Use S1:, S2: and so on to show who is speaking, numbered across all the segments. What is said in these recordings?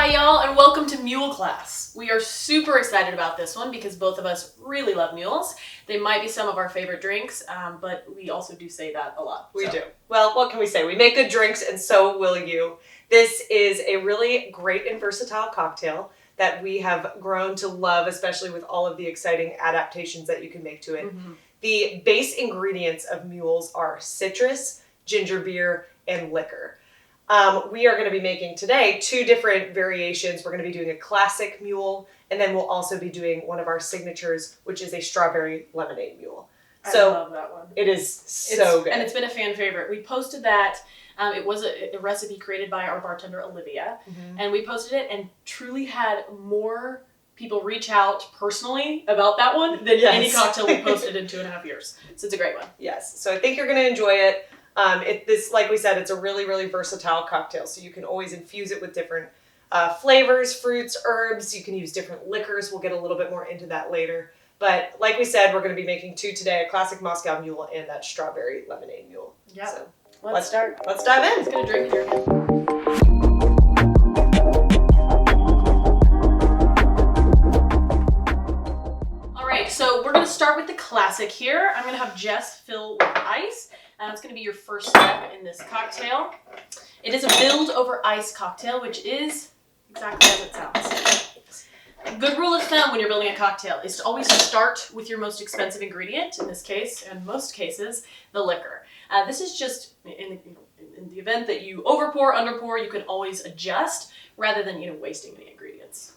S1: Hi y'all, and welcome to Mule Class. We are super excited about this one because both of us really love mules. They might be some of our favorite drinks, but we also do say that a lot.
S2: We do. Well, what can we say? We make good drinks and so will you. This is a really great and versatile cocktail that we have grown to love, especially with all of the exciting adaptations that you can make to it. Mm-hmm. The base ingredients of mules are citrus, ginger beer, and liquor. We are going to be making today two different variations. We're going to be doing a classic mule, and then we'll also be doing one of our signatures, which is a Strawberry Lemonade Mule.
S1: I love that one.
S2: It is so good.
S1: And it's been a fan favorite. We posted that. It was a recipe created by our bartender, Olivia, and we posted it and truly had more people reach out personally about that one than any cocktail we posted in 2.5 years. So it's a great one.
S2: Yes. So I think you're going to enjoy it. Like we said, it's a really, really versatile cocktail. So you can always infuse it with different flavors, fruits, herbs. You can use different liquors. We'll get a little bit more into that later. But like we said, we're going to be making two today, a classic Moscow Mule and that Strawberry Lemonade Mule.
S1: Yeah. So
S2: let's start. Let's dive in.
S1: Let's get a drink here. All right, so we're going to start with the classic here. I'm going to have Jess fill with ice. It's going to be your first step in this cocktail. It is a build over ice cocktail, which is exactly as it sounds. A good rule of thumb when you're building a cocktail is to always start with your most expensive ingredient, in this case, and most cases, the liquor. This is just, in the event that you overpour, underpour, you can always adjust rather than wasting any ingredients.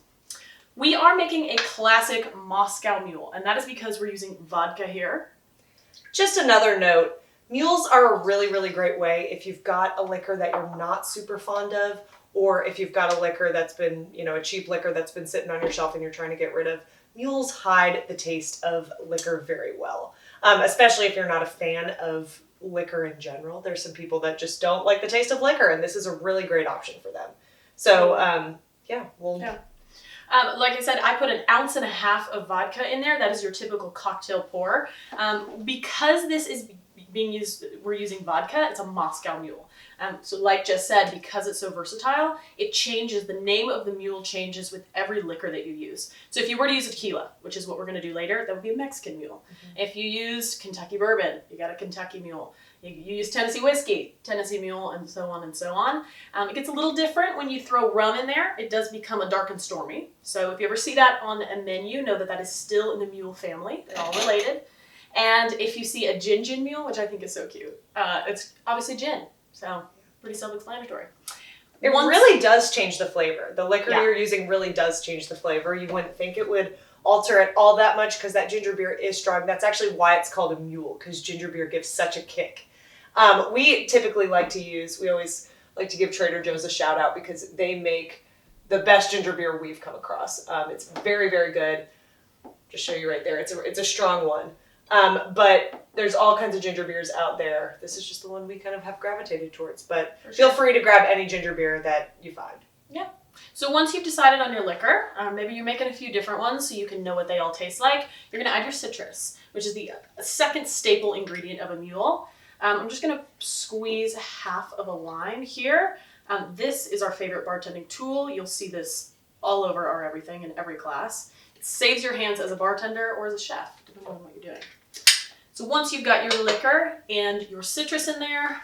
S1: We are making a classic Moscow Mule, and that is because we're using vodka here.
S2: Just another note. Mules are a really, really great way if you've got a liquor that you're not super fond of, or if you've got a liquor that's been, a cheap liquor that's been sitting on your shelf and you're trying to get rid of. Mules hide the taste of liquor very well, especially if you're not a fan of liquor in general. There's some people that just don't like the taste of liquor, and this is a really great option for them. So,
S1: like I said, I put 1.5 ounces of vodka in there. That is your typical cocktail pour. Because this is being used, we're using vodka, it's a Moscow Mule. So like Jess said, because it's so versatile, it changes, the name of the mule changes with every liquor that you use. So if you were to use a tequila, which is what we're going to do later, that would be a Mexican mule. Mm-hmm. If you used Kentucky bourbon, you got a Kentucky mule. You use Tennessee whiskey, Tennessee mule, and so on and so on. It gets a little different when you throw rum in there. It does become a dark and stormy. So if you ever see that on a menu, know that that is still in the mule family. They're all related. And if you see a gin mule, which I think is so cute, it's obviously gin. So pretty self-explanatory.
S2: It really does change the flavor. The liquor you're using really does change the flavor. You wouldn't think it would alter it all that much because that ginger beer is strong. That's actually why it's called a mule, because ginger beer gives such a kick. We typically we always like to give Trader Joe's a shout out because they make the best ginger beer we've come across. It's very, very good. Just show you right there. It's a strong one. But there's all kinds of ginger beers out there. This is just the one we kind of have gravitated towards. But feel free to grab any ginger beer that you find.
S1: Yeah. So once you've decided on your liquor, maybe you're making a few different ones so you can know what they all taste like, you're going to add your citrus, which is the second staple ingredient of a mule. I'm just going to squeeze half of a lime here. This is our favorite bartending tool. You'll see this all over our everything in every class. It saves your hands as a bartender or as a chef, depending on what you're doing. So once you've got your liquor and your citrus in there,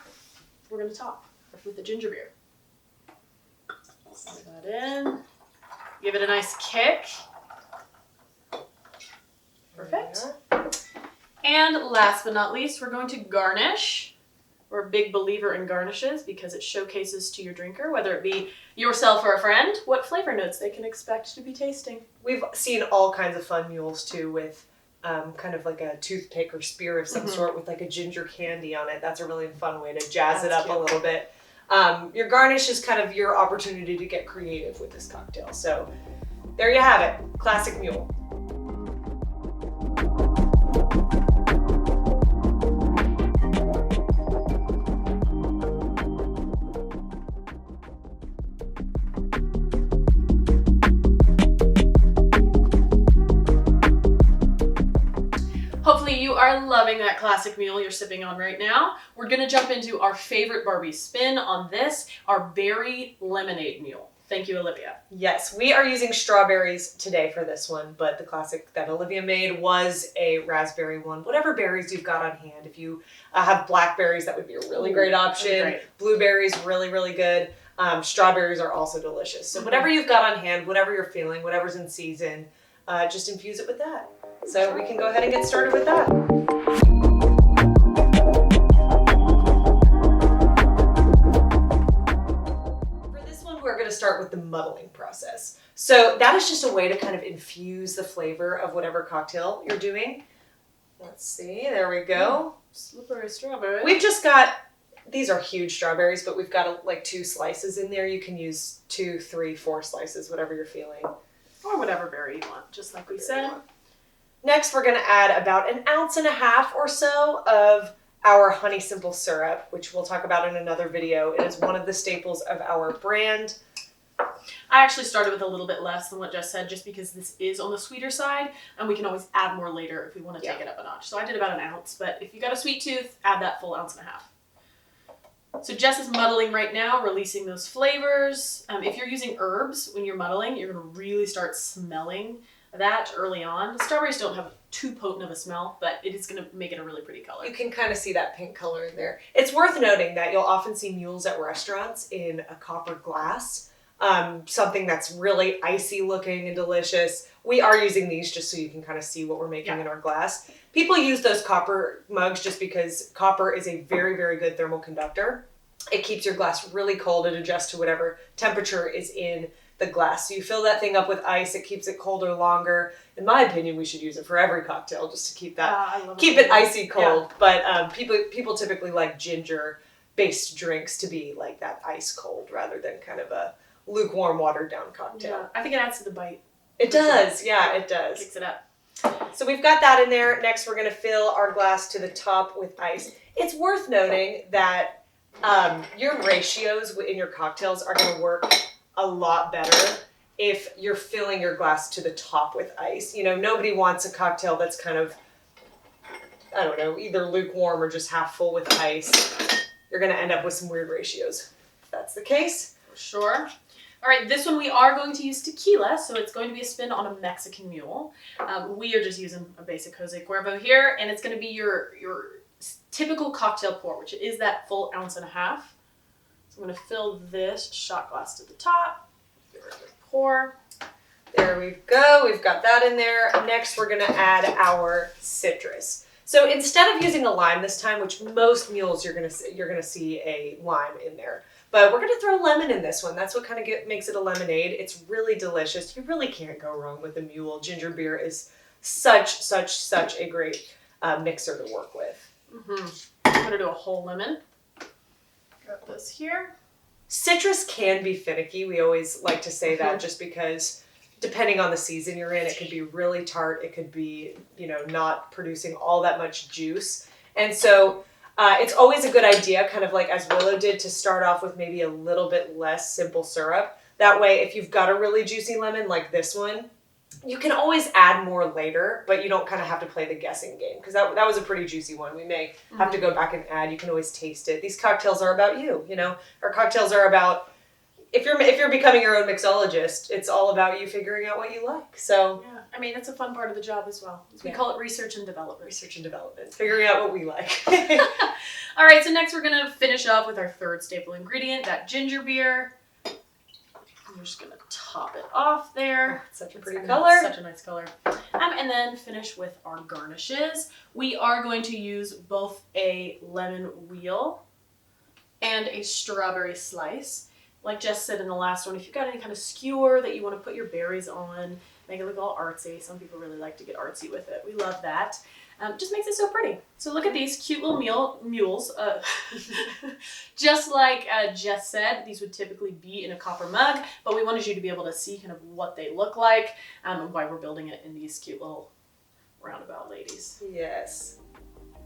S1: we're going to top with the ginger beer. Pour that in. Give it a nice kick. Perfect. And last but not least, we're going to garnish. We're a big believer in garnishes because it showcases to your drinker, whether it be yourself or a friend, what flavor notes they can expect to be tasting.
S2: We've seen all kinds of fun mules too with kind of like a toothpick or spear of some sort with like a ginger candy on it. That's a really fun way to jazz it up a little bit. Your garnish is kind of your opportunity to get creative with this cocktail. So there you have it, classic mule.
S1: Hopefully you are loving that classic mule you're sipping on right now. We're going to jump into our favorite Barbie spin on this, our Berry Lemonade Mule. Thank you, Olivia.
S2: Yes, we are using strawberries today for this one, but the classic that Olivia made was a raspberry one. Whatever berries you've got on hand. If you have blackberries, that would be a really great option.
S1: Great.
S2: Blueberries, really, really good. Strawberries are also delicious. So whatever you've got on hand, whatever you're feeling, whatever's in season, just infuse it with that. So we can go ahead and get started with that. We're going to start with the muddling process. So that is just a way to kind of infuse the flavor of whatever cocktail you're doing. Let's see, there we go.
S1: Slippery strawberry.
S2: We've just got, these are huge strawberries, but we've got like 2 slices in there. You can use 2, 3, 4 slices, whatever you're feeling.
S1: Or whatever berry you want, just like we said.
S2: Next, we're going to add about 1.5 ounces or so of our honey simple syrup, which we'll talk about in another video. It is one of the staples of our brand.
S1: I actually started with a little bit less than what Jess said, just because this is on the sweeter side, and we can always add more later if we want to take it up a notch. So I did about 1 ounce, but if you got a sweet tooth, add that full 1.5 ounces. So Jess is muddling right now, releasing those flavors. If you're using herbs when you're muddling, you're going to really start smelling that early on. The strawberries don't have too potent of a smell, but it is going to make it a really pretty color.
S2: You can kind of see that pink color in there. It's worth noting that you'll often see mules at restaurants in a copper glass, something that's really icy looking and delicious. We are using these just so you can kind of see what we're making in our glass. People use those copper mugs just because copper is a very, very good thermal conductor. It keeps your glass really cold and adjusts to whatever temperature is in the glass. So you fill that thing up with ice, it keeps it colder longer. In my opinion, we should use it for every cocktail just to keep that, keep it icy cold. Yeah. But people typically like ginger based drinks to be like that ice cold rather than kind of a lukewarm watered down cocktail.
S1: Yeah, I think it adds to the bite.
S2: It does, yeah, it does.
S1: Kicks it up.
S2: So we've got that in there. Next, we're going to fill our glass to the top with ice. It's worth noting that your ratios in your cocktails are going to work a lot better if you're filling your glass to the top with ice. You know, nobody wants a cocktail that's kind of, I don't know, either lukewarm or just half full with ice. You're going to end up with some weird ratios if that's the case.
S1: For sure. All right, this one we are going to use tequila, so it's going to be a spin on a Mexican mule. We are just using a basic Jose Cuervo here, and it's going to be your typical cocktail pour, which is that full 1.5 ounces. So I'm going to fill this shot glass to the top. Give it a good pour.
S2: There we go. We've got that in there. Next, we're going to add our citrus. So instead of using a lime this time, which most mules you're going to see a lime in there, but we're going to throw lemon in this one. That's what kind of makes it a lemonade. It's really delicious. You really can't go wrong with a mule. Ginger beer is such a great mixer to work with.
S1: I'm going to do a whole lemon. Got this here.
S2: Citrus can be finicky. We always like to say that just because depending on the season you're in, it could be really tart. It could be, not producing all that much juice. And so it's always a good idea, kind of like as Willow did, to start off with maybe a little bit less simple syrup. That way, if you've got a really juicy lemon like this one, you can always add more later, but you don't kind of have to play the guessing game because that was a pretty juicy one. We may have to go back and add. You can always taste it. These cocktails are about you, Our cocktails are about, if you're becoming your own mixologist, it's all about you figuring out what you like. So
S1: yeah, I mean, it's a fun part of the job as well. We call it research and development.
S2: Research and development. Figuring out what we like.
S1: All right, so next we're going to finish off with our third staple ingredient, that ginger beer. We're just going to top it off there.
S2: Oh, such a pretty color.
S1: Such a nice color. And then finish with our garnishes. We are going to use both a lemon wheel and a strawberry slice. Like Jess said in the last one, if you've got any kind of skewer that you want to put your berries on, make it look all artsy. Some people really like to get artsy with it. We love that. Just makes it so pretty. So look at these cute little mules. Just like Jess said, these would typically be in a copper mug, but we wanted you to be able to see kind of what they look like and why we're building it in these cute little roundabout ladies.
S2: Yes.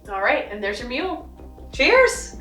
S1: All right, and there's your mule.
S2: Cheers!